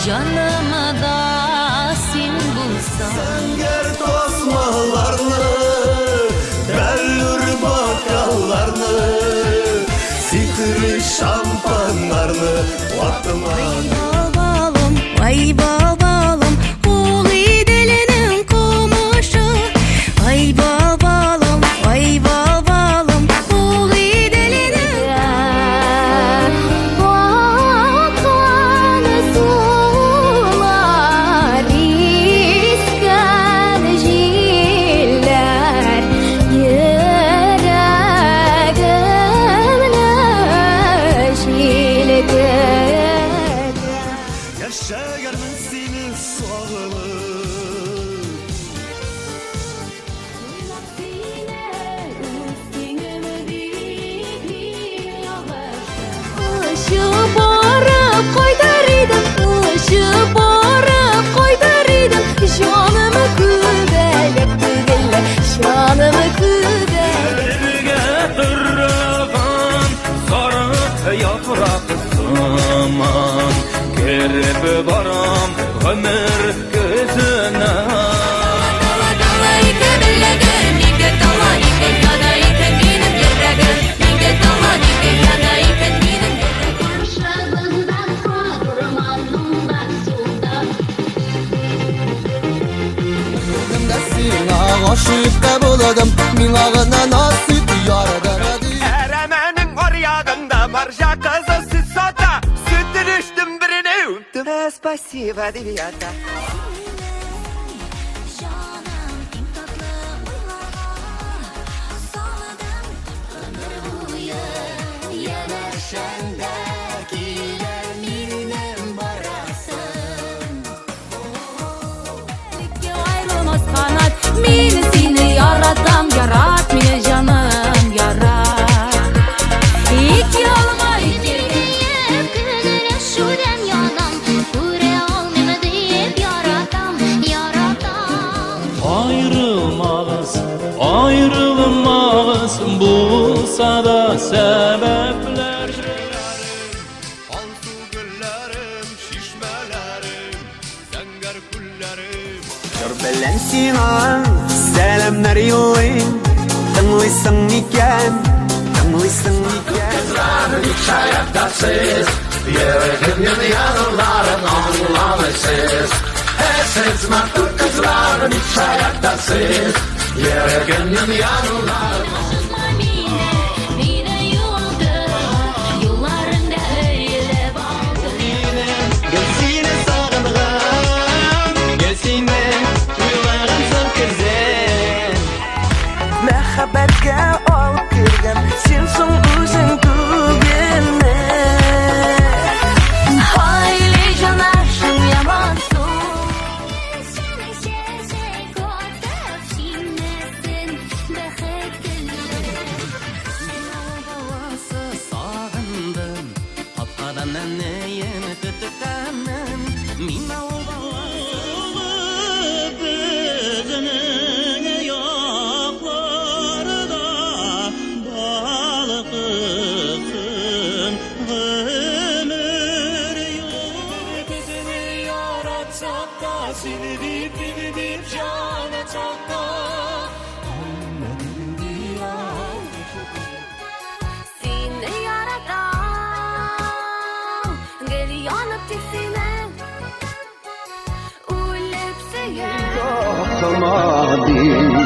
Canımı da sen bulsan. Senger tosmalarını, bellur bakallarını, sikri şampanlarını Vatman. Vay babalım, oğlu delinin komuşu. Vay babalım, oğlu delinin. Vatan sular, iskan jiller, yüreğimle şilger. Yaşayanın seni sağlık. Işı borib qo'ydardim, jonimni kudalab, jonimni kudalab. Elbige turgan sarık yaprak zaman, kerip baram ömür gözüne. Aşık da buladım, minağına nasip yaradan. Eremenin oryağında marja kızı süt sata. Sütün içtim birini öptüm. Spasiba diviyata. Meni seni yaratam, yarat meni canım, yarat. İki olma ikiliyim, gününe şurem yanam. Kure olmayma deyip yaratam. Ayrılmaz bulsa da sebepler. Alsu güllerim, şişmelerim, zenger kullerim. Bilen sana selamlar yollayın. Tanlısın iken. Kızların hiç hayattasız, yüreğimin yanıların anlamısız. Siz makul kızların hiç hayattasız, yüreğimin yanıların. Gözüne sarılgan, gözüne uyularım son kızın. Mehabetke alıp girgen, sen son özün tügelme. Hayli canarşım yamansın. Sağındım, papadan neyim tutukanım, mina ovalı bızının yoklarda balıkısın ömür yok. Seni yaratsak da, seni dip cana çakta. Seni yaratan, gel yanıp tiksine. Ölüp sevgen. Olmadı.